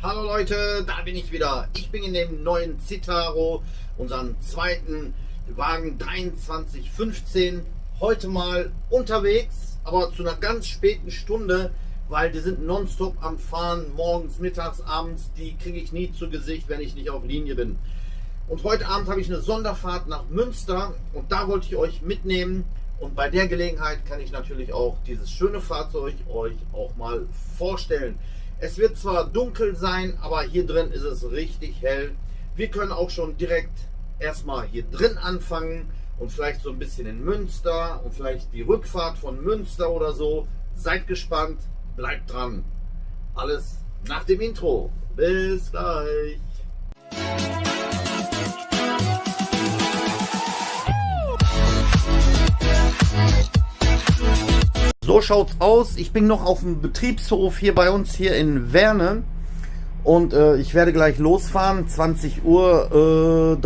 Hallo Leute, da bin ich wieder. Ich bin in dem neuen Citaro, unseren zweiten Wagen 2315. Heute mal unterwegs, aber zu einer ganz späten Stunde, weil die sind nonstop am Fahren, morgens, mittags, abends. Die kriege ich nie zu Gesicht, wenn ich nicht auf Linie bin. Und heute Abend habe ich eine Sonderfahrt nach Münster und da wollte ich euch mitnehmen. Und bei der Gelegenheit kann ich natürlich auch dieses schöne Fahrzeug euch auch mal vorstellen. Es wird zwar dunkel sein, aber hier drin ist es richtig hell. Wir können auch schon direkt erstmal hier drin anfangen und vielleicht so ein bisschen in Münster und vielleicht die Rückfahrt von Münster oder so. Seid gespannt, bleibt dran. Alles nach dem Intro. Bis gleich. So schaut's aus. Ich bin noch auf dem Betriebshof hier bei uns hier in Werne und ich werde gleich losfahren. 20:30 Uhr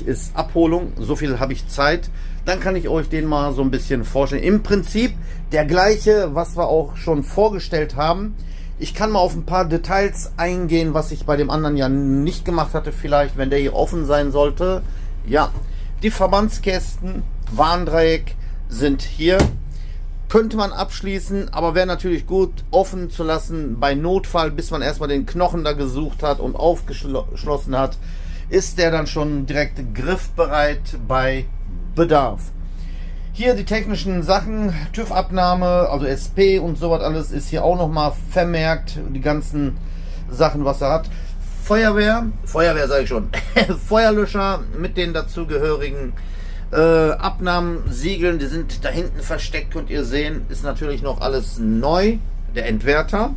ist Abholung. So viel habe ich Zeit. Dann kann ich euch den mal so ein bisschen vorstellen. Im Prinzip der gleiche, was wir auch schon vorgestellt haben. Ich kann mal auf ein paar Details eingehen, was ich bei dem anderen ja nicht gemacht hatte. Vielleicht, wenn der hier offen sein sollte. Ja, die Verbandskästen, Warndreieck sind hier. Könnte man abschließen, aber wäre natürlich gut offen zu lassen bei Notfall, bis man erstmal den Knochen da gesucht hat und aufgeschlossen hat, ist der dann schon direkt griffbereit bei Bedarf. Hier die technischen Sachen, TÜV-Abnahme, also SP und sowas alles ist hier auch nochmal vermerkt, die ganzen Sachen, was er hat. Feuerwehr sage ich schon, Feuerlöscher mit den dazugehörigen Abnahmen, Siegeln, die sind da hinten versteckt, könnt ihr sehen, ist natürlich noch alles neu, der Entwerter.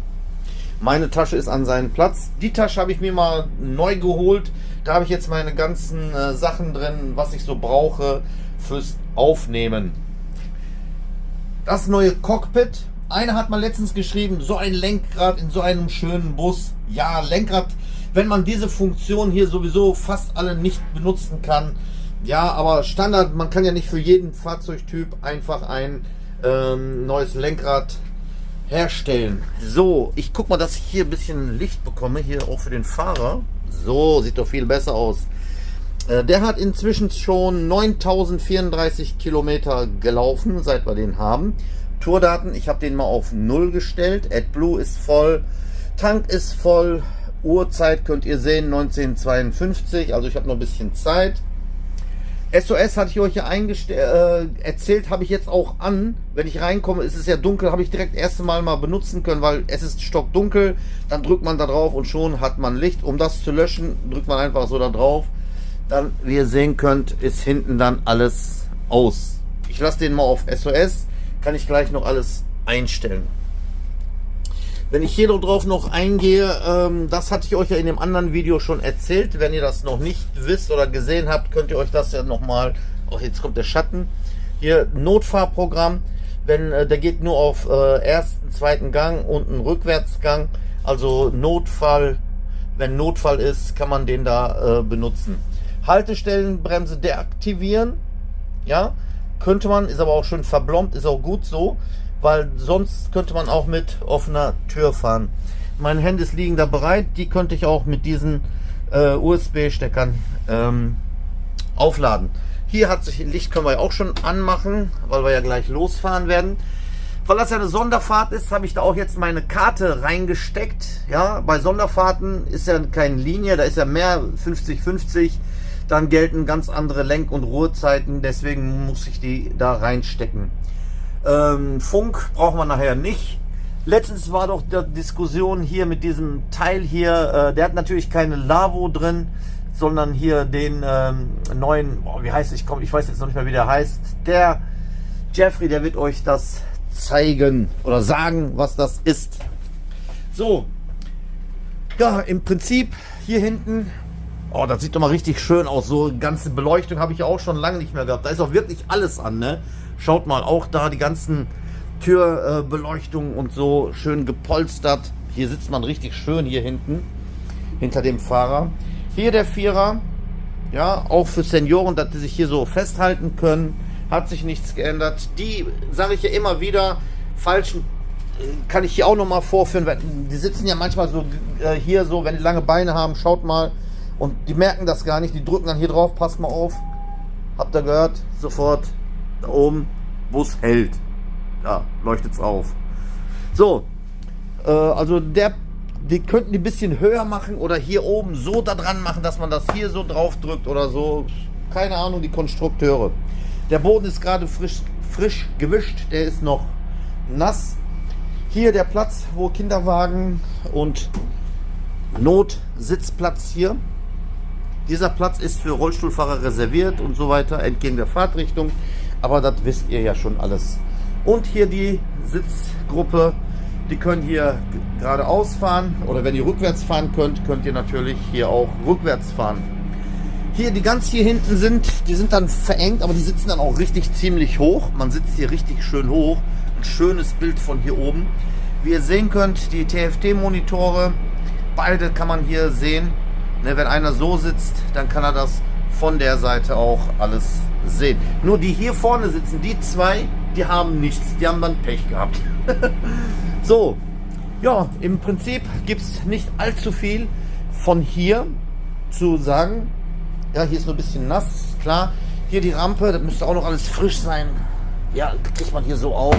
Meine Tasche ist an seinem Platz. Die Tasche habe ich mir mal neu geholt, da habe ich jetzt meine ganzen Sachen drin, was ich so brauche fürs Aufnehmen. Das neue Cockpit, einer hat mal letztens geschrieben, so ein Lenkrad in so einem schönen Bus. Ja, Lenkrad, wenn man diese Funktion hier sowieso fast alle nicht benutzen kann. Ja, aber Standard, man kann ja nicht für jeden Fahrzeugtyp einfach ein neues Lenkrad herstellen. So, ich guck mal, dass ich hier ein bisschen Licht bekomme, hier auch für den Fahrer. So, sieht doch viel besser aus. Der hat inzwischen schon 9034 Kilometer gelaufen, seit wir den haben. Tourdaten, ich habe den mal auf 0 gestellt. AdBlue ist voll, Tank ist voll, Uhrzeit könnt ihr sehen, 1952, also ich habe noch ein bisschen Zeit. SOS hatte ich euch ja erzählt, habe ich jetzt auch an. Wenn ich reinkomme, ist es ja dunkel, habe ich direkt erste Mal benutzen können, weil es ist stockdunkel. Dann drückt man da drauf und schon hat man Licht. Um das zu löschen, drückt man einfach so da drauf. Dann, wie ihr sehen könnt, ist hinten dann alles aus. Ich lasse den mal auf SOS, kann ich gleich noch alles einstellen. Wenn ich hier drauf noch eingehe, das hatte ich euch ja in dem anderen Video schon erzählt. Wenn ihr das noch nicht wisst oder gesehen habt, könnt ihr euch das ja nochmal, auch jetzt kommt der Schatten, hier Notfahrprogramm, wenn der geht nur auf ersten, zweiten Gang und einen Rückwärtsgang, also Notfall, wenn Notfall ist, kann man den da benutzen. Haltestellenbremse deaktivieren, ja, könnte man, ist aber auch schön verblombt, ist auch gut so. Weil sonst könnte man auch mit offener Tür fahren. Meine Handys liegen da bereit, die könnte ich auch mit diesen USB-Steckern aufladen. Hier hat sich Licht, können wir ja auch schon anmachen, weil wir ja gleich losfahren werden. Weil das ja eine Sonderfahrt ist, habe ich da auch jetzt meine Karte reingesteckt. Ja, bei Sonderfahrten ist ja keine Linie, da ist ja mehr 50-50. Dann gelten ganz andere Lenk- und Ruhezeiten, deswegen muss ich die da reinstecken. Funk brauchen wir nachher nicht. Letztens war doch die Diskussion hier mit diesem Teil hier, der hat natürlich keine Lavo drin, sondern hier den neuen, wie heißt es, ich weiß jetzt noch nicht mehr, wie der heißt. Der Jeffrey, der wird euch das zeigen oder sagen, was das ist. So, ja, im Prinzip hier hinten, oh, das sieht doch mal richtig schön aus. So ganze Beleuchtung habe ich ja auch schon lange nicht mehr gehabt. Da ist auch wirklich alles an, ne? Schaut mal, auch da die ganzen Türbeleuchtungen und so schön gepolstert. Hier sitzt man richtig schön hier hinten, hinter dem Fahrer. Hier der Vierer, ja, auch für Senioren, dass die sich hier so festhalten können. Hat sich nichts geändert. Die, sage ich ja immer wieder, falschen kann ich hier auch noch mal vorführen, weil die sitzen ja manchmal so hier so, wenn die lange Beine haben, schaut mal, und die merken das gar nicht, die drücken dann hier drauf, passt mal auf, habt ihr gehört, sofort da oben, Bus hält, ja, leuchtet's auf. So, also die könnten die ein bisschen höher machen oder hier oben so da dran machen, dass man das hier so drauf drückt oder so, keine Ahnung, die Konstrukteure. Der Boden ist gerade frisch gewischt, der ist noch nass. Hier der Platz, wo Kinderwagen und Notsitzplatz hier. Dieser Platz ist für Rollstuhlfahrer reserviert und so weiter, entgegen der Fahrtrichtung. Aber das wisst ihr ja schon alles. Und hier die Sitzgruppe, die können hier geradeaus fahren. Oder wenn ihr rückwärts fahren könnt, könnt ihr natürlich hier auch rückwärts fahren. Hier, die ganz hier hinten sind, die sind dann verengt, aber die sitzen dann auch richtig ziemlich hoch. Man sitzt hier richtig schön hoch. Ein schönes Bild von hier oben. Wie ihr sehen könnt, die TFT-Monitore, beide kann man hier sehen. Ne, wenn einer so sitzt, dann kann er das von der Seite auch alles sehen. Nur die hier vorne sitzen, die zwei, die haben nichts. Die haben dann Pech gehabt. So, ja, im Prinzip gibt es nicht allzu viel von hier zu sagen. Ja, hier ist nur ein bisschen nass, klar. Hier die Rampe, das müsste auch noch alles frisch sein. Ja, kriegt man hier so auf.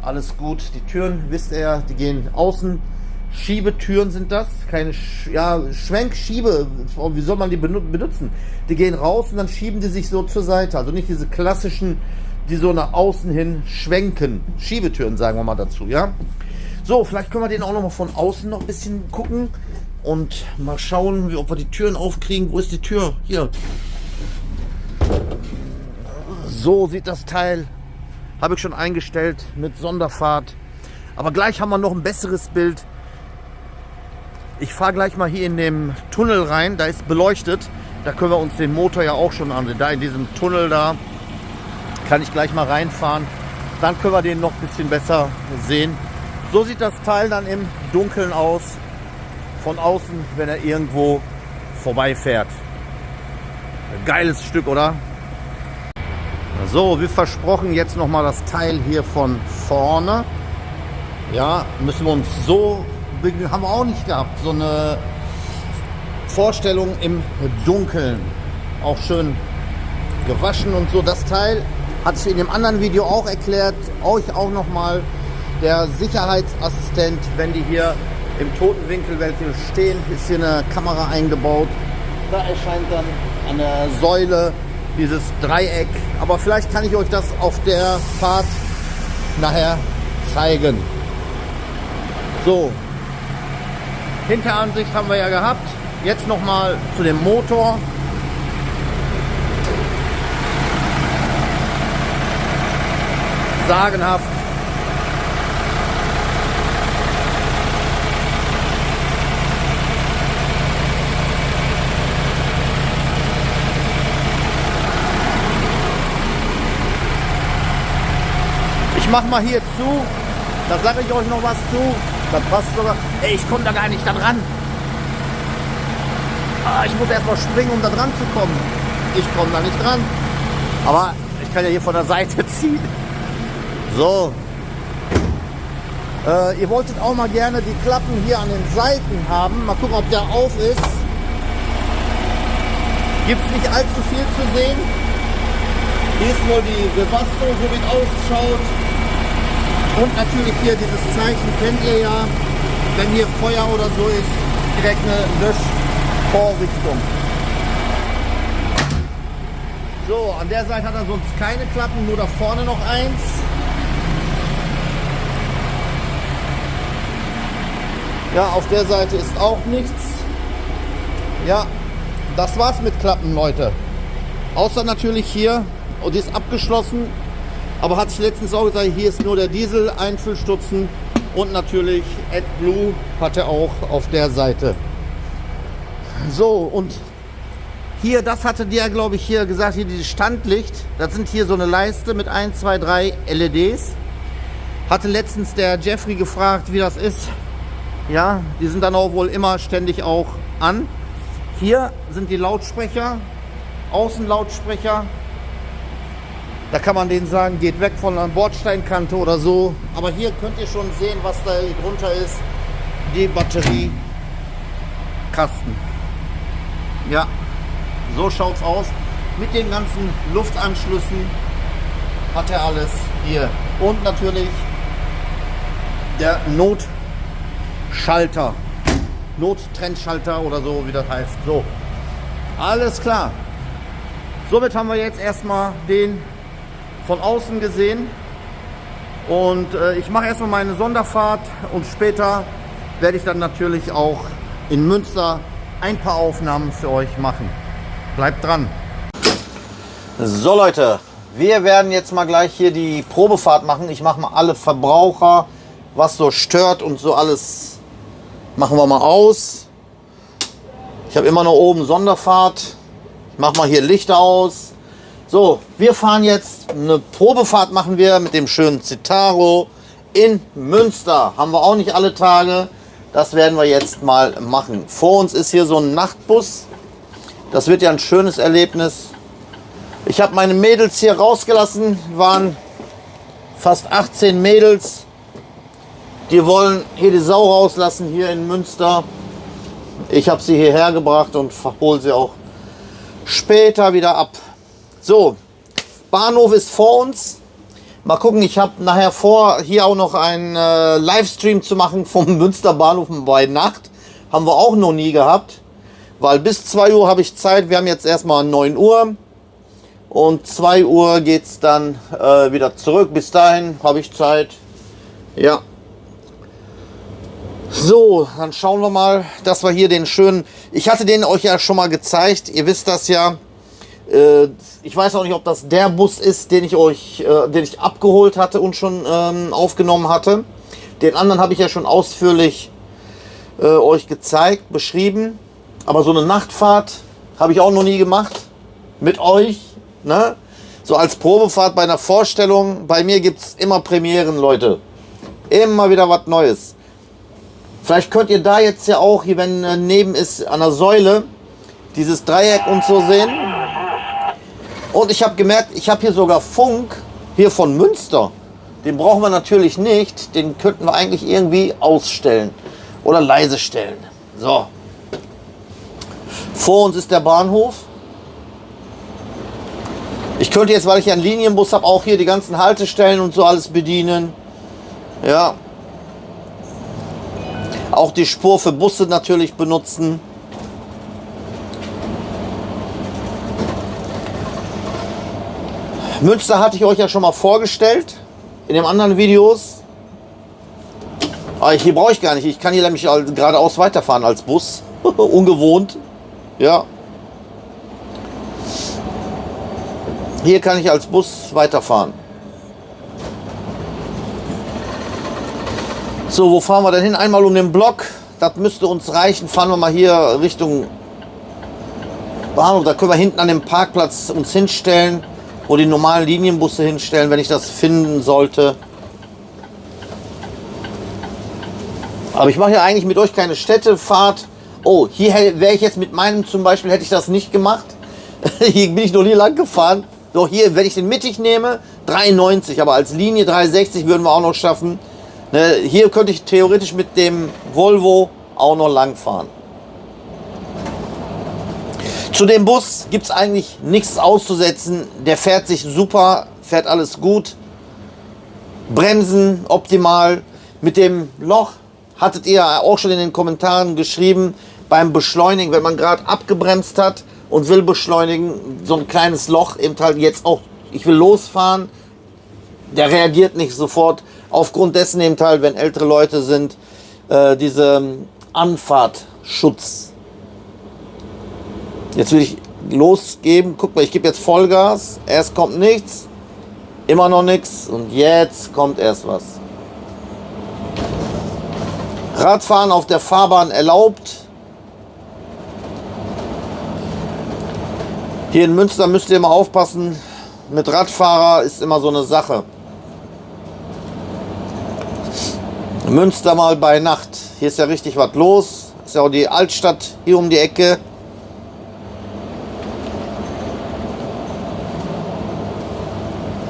Alles gut. Die Türen, wisst ihr ja, die gehen außen. Schiebetüren sind das. Keine Schwenkschiebe. Wie soll man die benutzen? Die gehen raus und dann schieben die sich so zur Seite. Also nicht diese klassischen, die so nach außen hin schwenken. Schiebetüren, sagen wir mal dazu, ja. So, vielleicht können wir den auch noch mal von außen noch ein bisschen gucken. Und mal schauen, ob wir die Türen aufkriegen. Wo ist die Tür? Hier. So sieht das Teil. Habe ich schon eingestellt mit Sonderfahrt. Aber gleich haben wir noch ein besseres Bild. Ich fahre gleich mal hier in den Tunnel rein. Da ist beleuchtet. Da können wir uns den Motor ja auch schon ansehen. Da in diesem Tunnel da kann ich gleich mal reinfahren. Dann können wir den noch ein bisschen besser sehen. So sieht das Teil dann im Dunkeln aus. Von außen, wenn er irgendwo vorbeifährt. Geiles Stück, oder? So, wie versprochen, jetzt nochmal das Teil hier von vorne. Ja, müssen wir uns so, haben wir auch nicht gehabt, so eine Vorstellung im Dunkeln. Auch schön gewaschen und so. Das Teil hatte ich in dem anderen Video auch erklärt. Euch auch nochmal der Sicherheitsassistent, wenn die hier im toten Winkel welche stehen, ist hier eine Kamera eingebaut. Da erscheint dann an der Säule dieses Dreieck. Aber vielleicht kann ich euch das auf der Fahrt nachher zeigen. So, Hinteransicht haben wir ja gehabt. Jetzt nochmal zu dem Motor. Sagenhaft. Ich mach mal hier zu, da sage ich euch noch was zu. Das passt sogar. Ey, ich komme da gar nicht da dran. Ich muss erst mal springen, um da dran zu kommen. Ich komme da nicht dran. Aber ich kann ja hier von der Seite ziehen. So. Ihr wolltet auch mal gerne die Klappen hier an den Seiten haben. Mal gucken, ob der auf ist. Gibt es nicht allzu viel zu sehen. Hier ist nur die Webasto, so wie es ausschaut. Und natürlich hier dieses Zeichen kennt ihr ja, wenn hier Feuer oder so ist, direkt eine Löschvorrichtung. So, an der Seite hat er sonst keine Klappen, nur da vorne noch eins. Ja, auf der Seite ist auch nichts. Ja, das war's mit Klappen, Leute. Außer natürlich hier, und die ist abgeschlossen. Aber hatte ich letztens auch gesagt, hier ist nur der Diesel-Einfüllstutzen und natürlich AdBlue hat er auch auf der Seite. So, und hier, das hatte der, glaube ich, hier gesagt, hier dieses Standlicht, das sind hier so eine Leiste mit 1, 2, 3 LEDs. Hatte letztens der Jeffrey gefragt, wie das ist. Ja, die sind dann auch wohl immer ständig auch an. Hier sind die Lautsprecher, Außenlautsprecher. Da kann man denen sagen, geht weg von der Bordsteinkante oder so. Aber hier könnt ihr schon sehen, was da drunter ist. Die Batteriekasten. Ja, so schaut's aus. Mit den ganzen Luftanschlüssen hat er alles hier. Und natürlich der Notschalter. Nottrennschalter oder so, wie das heißt. So, alles klar. Somit haben wir jetzt erstmal den von außen gesehen. Und ich mache erstmal meine Sonderfahrt und später werde ich dann natürlich auch in Münster ein paar Aufnahmen für euch machen. Bleibt dran. So Leute, wir werden jetzt mal gleich hier die Probefahrt machen. Ich mache mal alle Verbraucher, was so stört und so alles, machen wir mal aus. Ich habe immer noch oben Sonderfahrt. Ich mache mal hier Lichter aus. So, wir fahren jetzt eine Probefahrt, machen wir mit dem schönen Citaro in Münster. Haben wir auch nicht alle Tage. Das werden wir jetzt mal machen. Vor uns ist hier so ein Nachtbus. Das wird ja ein schönes Erlebnis. Ich habe meine Mädels hier rausgelassen. Waren fast 18 Mädels. Die wollen hier die Sau rauslassen hier in Münster. Ich habe sie hierher gebracht und hole sie auch später wieder ab. So, Bahnhof ist vor uns. Mal gucken, ich habe nachher vor, hier auch noch einen Livestream zu machen vom Münster Bahnhof bei Nacht. Haben wir auch noch nie gehabt, weil bis 2 Uhr habe ich Zeit. Wir haben jetzt erstmal 9 Uhr und 2 Uhr geht es dann wieder zurück. Bis dahin habe ich Zeit. Ja. So, dann schauen wir mal, dass wir hier den schönen... Ich hatte den euch ja schon mal gezeigt, ihr wisst das ja. Ich weiß auch nicht, ob das der Bus ist, den ich abgeholt hatte und schon aufgenommen hatte. Den anderen habe ich ja schon ausführlich euch gezeigt, beschrieben. Aber so eine Nachtfahrt habe ich auch noch nie gemacht mit euch. Ne? So als Probefahrt bei einer Vorstellung. Bei mir gibt es immer Premieren, Leute. Immer wieder was Neues. Vielleicht könnt ihr da jetzt ja auch, hier wenn neben ist an der Säule, dieses Dreieck und so sehen. Und ich habe gemerkt, ich habe hier sogar Funk, hier von Münster. Den brauchen wir natürlich nicht. Den könnten wir eigentlich irgendwie ausstellen oder leise stellen. So. Vor uns ist der Bahnhof. Ich könnte jetzt, weil ich einen Linienbus habe, auch hier die ganzen Haltestellen und so alles bedienen. Ja. Auch die Spur für Busse natürlich benutzen. Münster hatte ich euch ja schon mal vorgestellt in den anderen Videos. Aber hier brauche ich gar nicht. Ich kann hier nämlich geradeaus weiterfahren als Bus. Ungewohnt. Ja. Hier kann ich als Bus weiterfahren. So, wo fahren wir denn hin? Einmal um den Block. Das müsste uns reichen. Fahren wir mal hier Richtung Bahnhof. Da können wir hinten an dem Parkplatz uns hinstellen, wo die normalen Linienbusse hinstellen, wenn ich das finden sollte. Aber ich mache ja eigentlich mit euch keine Städtefahrt. Oh, hier wäre ich jetzt mit meinem zum Beispiel, hätte ich das nicht gemacht. Hier bin ich noch nie lang gefahren. So, hier, wenn ich den mittig nehme, 3,90. Aber als Linie 3,60 würden wir auch noch schaffen. Ne, hier könnte ich theoretisch mit dem Volvo auch noch lang fahren. Zu dem Bus gibt es eigentlich nichts auszusetzen. Der fährt sich super, fährt alles gut. Bremsen optimal. Mit dem Loch hattet ihr auch schon in den Kommentaren geschrieben, beim Beschleunigen, wenn man gerade abgebremst hat und will beschleunigen, so ein kleines Loch, eben halt jetzt auch, ich will losfahren, der reagiert nicht sofort. Aufgrund dessen eben halt, wenn ältere Leute sind, diese Anfahrtschutz. Jetzt will ich losgeben. Guck mal, ich gebe jetzt Vollgas. Erst kommt nichts. Immer noch nichts. Und jetzt kommt erst was. Radfahren auf der Fahrbahn erlaubt. Hier in Münster müsst ihr immer aufpassen. Mit Radfahrer ist immer so eine Sache. Münster mal bei Nacht. Hier ist ja richtig was los. Ist ja auch die Altstadt hier um die Ecke.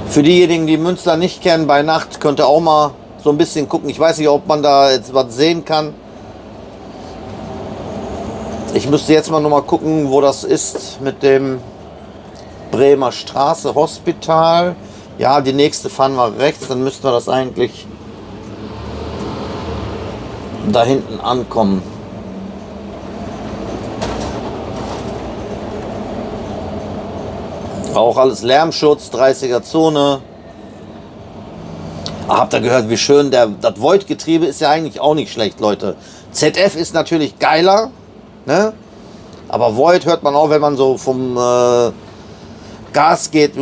Für diejenigen, die Münster nicht kennen, bei Nacht könnt ihr auch mal so ein bisschen gucken. Ich weiß nicht, ob man da jetzt was sehen kann. Ich müsste jetzt mal noch mal gucken, wo das ist mit dem Bremer Straße Hospital. Ja, die nächste fahren wir rechts, dann müssten wir das eigentlich da hinten ankommen. Auch alles Lärmschutz, 30er Zone. Habt ihr gehört, wie schön das Void-Getriebe ist ja eigentlich auch nicht schlecht, Leute. ZF ist natürlich geiler, ne? Aber Void hört man auch, wenn man so vom Gas geht.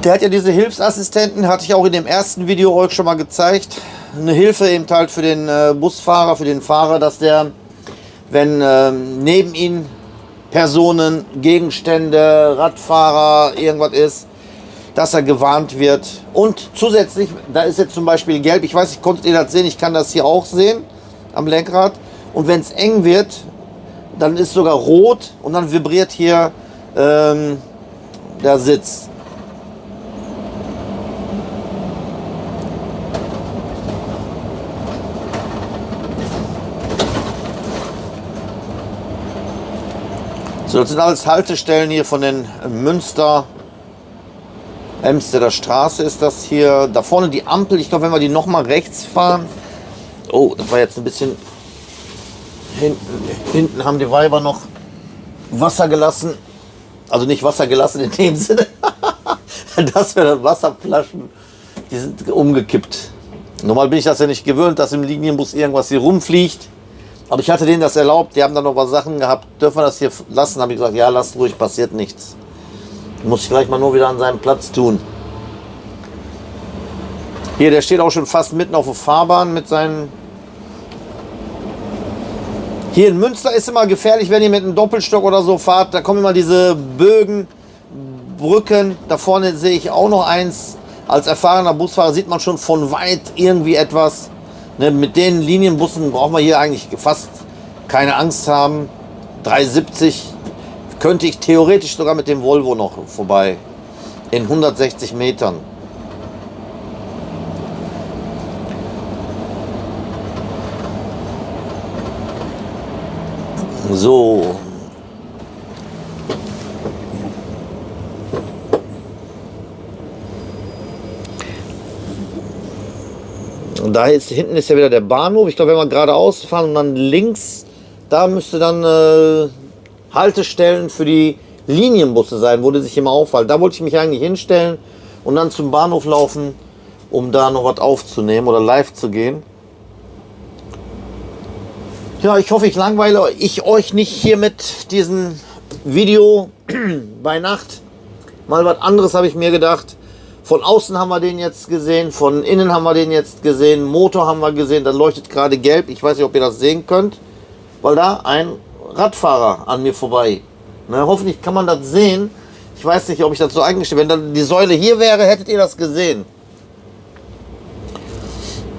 Der hat ja diese Hilfsassistenten, hatte ich auch in dem ersten Video euch schon mal gezeigt. Eine Hilfe eben halt für den Busfahrer, für den Fahrer, dass der, wenn neben ihm Personen, Gegenstände, Radfahrer, irgendwas ist, dass er gewarnt wird. Und zusätzlich, da ist jetzt zum Beispiel gelb, ich weiß nicht, konntet ihr das sehen, ich kann das hier auch sehen am Lenkrad. Und wenn es eng wird, dann ist sogar rot und dann vibriert hier der Sitz. So, das sind alles Haltestellen hier von den Münster. Emsterer Straße ist das hier. Da vorne die Ampel. Ich glaube, wenn wir die nochmal rechts fahren. Oh, das war jetzt ein bisschen. Hinten haben die Weiber noch Wasser gelassen. Also nicht Wasser gelassen in dem Sinne. Das wäre Wasserflaschen. Die sind umgekippt. Normal bin ich das ja nicht gewöhnt, dass im Linienbus irgendwas hier rumfliegt. Aber ich hatte denen das erlaubt, die haben dann noch was Sachen gehabt, dürfen wir das hier lassen? Habe ich gesagt, ja, lasst ruhig, passiert nichts. Muss ich gleich mal nur wieder an seinen Platz tun. Hier, der steht auch schon fast mitten auf der Fahrbahn mit seinen... Hier in Münster ist immer gefährlich, wenn ihr mit einem Doppelstock oder so fahrt, da kommen immer diese Bögen, Brücken, da vorne sehe ich auch noch eins. Als erfahrener Busfahrer sieht man schon von weit irgendwie etwas. Ne, mit den Linienbussen brauchen wir hier eigentlich fast keine Angst haben. 370 könnte ich theoretisch sogar mit dem Volvo noch vorbei. In 160 Metern. So. Und da ist, hinten ist ja wieder der Bahnhof. Ich glaube, wenn wir geradeaus fahren und dann links, da müsste dann Haltestellen für die Linienbusse sein, wo die sich immer aufhalten. Da wollte ich mich eigentlich hinstellen und dann zum Bahnhof laufen, um da noch was aufzunehmen oder live zu gehen. Ja, ich hoffe, ich langweile euch nicht hier mit diesem Video bei Nacht. Mal was anderes habe ich mir gedacht. Von außen haben wir den jetzt gesehen, von innen haben wir den jetzt gesehen, Motor haben wir gesehen, das leuchtet gerade gelb. Ich weiß nicht, ob ihr das sehen könnt, weil da ein Radfahrer an mir vorbei. Na, hoffentlich kann man das sehen. Ich weiß nicht, ob ich das so eingestellt habe. Wenn dann die Säule hier wäre, hättet ihr das gesehen.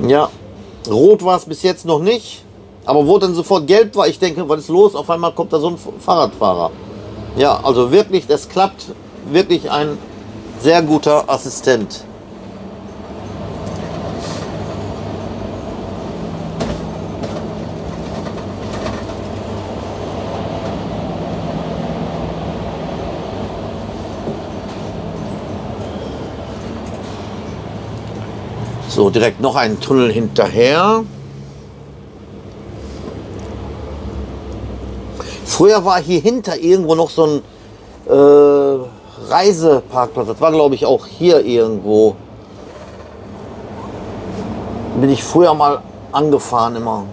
Ja, rot war es bis jetzt noch nicht, aber wo dann sofort gelb war, ich denke, was ist los? Auf einmal kommt da so ein Fahrradfahrer. Ja, also wirklich, das klappt, wirklich ein sehr guter Assistent. So, direkt noch einen Tunnel hinterher. Früher war hier hinter irgendwo noch so ein Reiseparkplatz. Das war, glaube ich, auch hier irgendwo. Bin ich früher mal angefahren immer.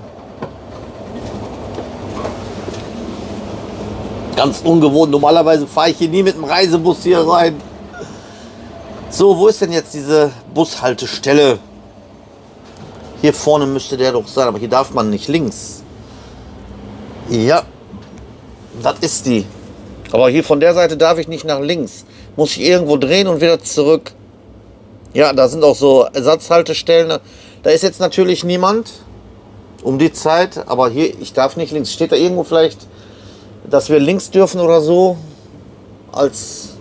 Ganz ungewohnt. Normalerweise fahre ich hier nie mit dem Reisebus hier rein. So, wo ist denn jetzt diese Bushaltestelle? Hier vorne müsste der doch sein, aber hier darf man nicht links. Ja, das ist die. Aber hier von der Seite darf ich nicht nach links. Muss ich irgendwo drehen und wieder zurück. Ja, da sind auch so Ersatzhaltestellen. Da ist jetzt natürlich niemand um die Zeit. Aber hier, ich darf nicht links. Steht da irgendwo vielleicht, dass wir links dürfen oder so? Als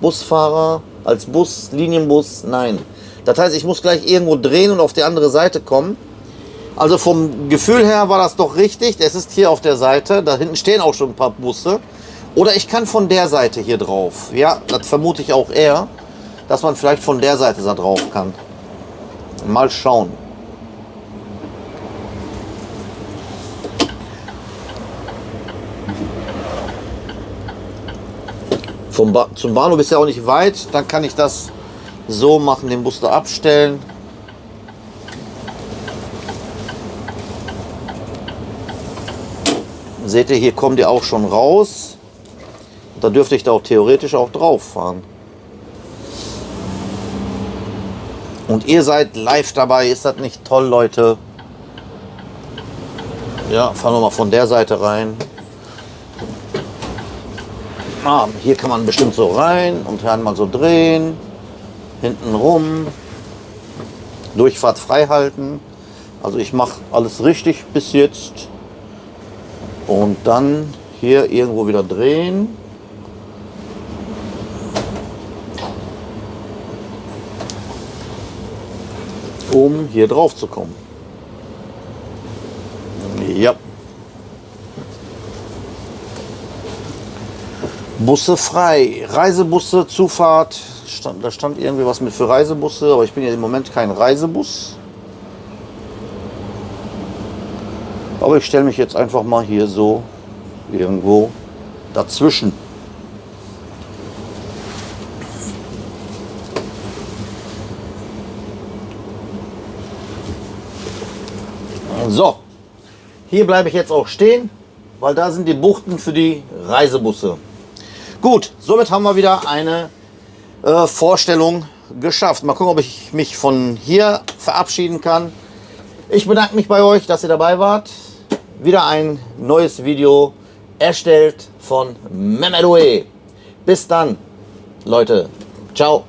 Busfahrer, als Bus, Linienbus? Nein. Das heißt, ich muss gleich irgendwo drehen und auf die andere Seite kommen. Also vom Gefühl her war das doch richtig. Es ist hier auf der Seite. Da hinten stehen auch schon ein paar Busse. Oder ich kann von der Seite hier drauf. Ja, das vermute ich auch eher, dass man vielleicht von der Seite da drauf kann. Mal schauen. Zum Bahnhof ist ja auch nicht weit. Dann kann ich das so machen, den Bus da abstellen. Seht ihr, hier kommt ihr auch schon raus. Da dürfte ich da auch theoretisch auch drauf fahren. Und ihr seid live dabei. Ist das nicht toll, Leute? Ja, fahren wir mal von der Seite rein. Ah, hier kann man bestimmt so rein und dann mal so drehen. Hinten rum. Durchfahrt frei halten. Also ich mache alles richtig bis jetzt. Und dann hier irgendwo wieder drehen. Um hier drauf zu kommen. Ja. Busse frei. Reisebusse, Zufahrt. Da stand irgendwie was mit für Reisebusse, aber ich bin ja im Moment kein Reisebus. Aber ich stelle mich jetzt einfach mal hier so irgendwo dazwischen. So, hier bleibe ich jetzt auch stehen, weil da sind die Buchten für die Reisebusse. Gut, somit haben wir wieder eine Vorstellung geschafft. Mal gucken, ob ich mich von hier verabschieden kann. Ich bedanke mich bei euch, dass ihr dabei wart. Wieder ein neues Video erstellt von Mehmet Oe. Bis dann, Leute. Ciao.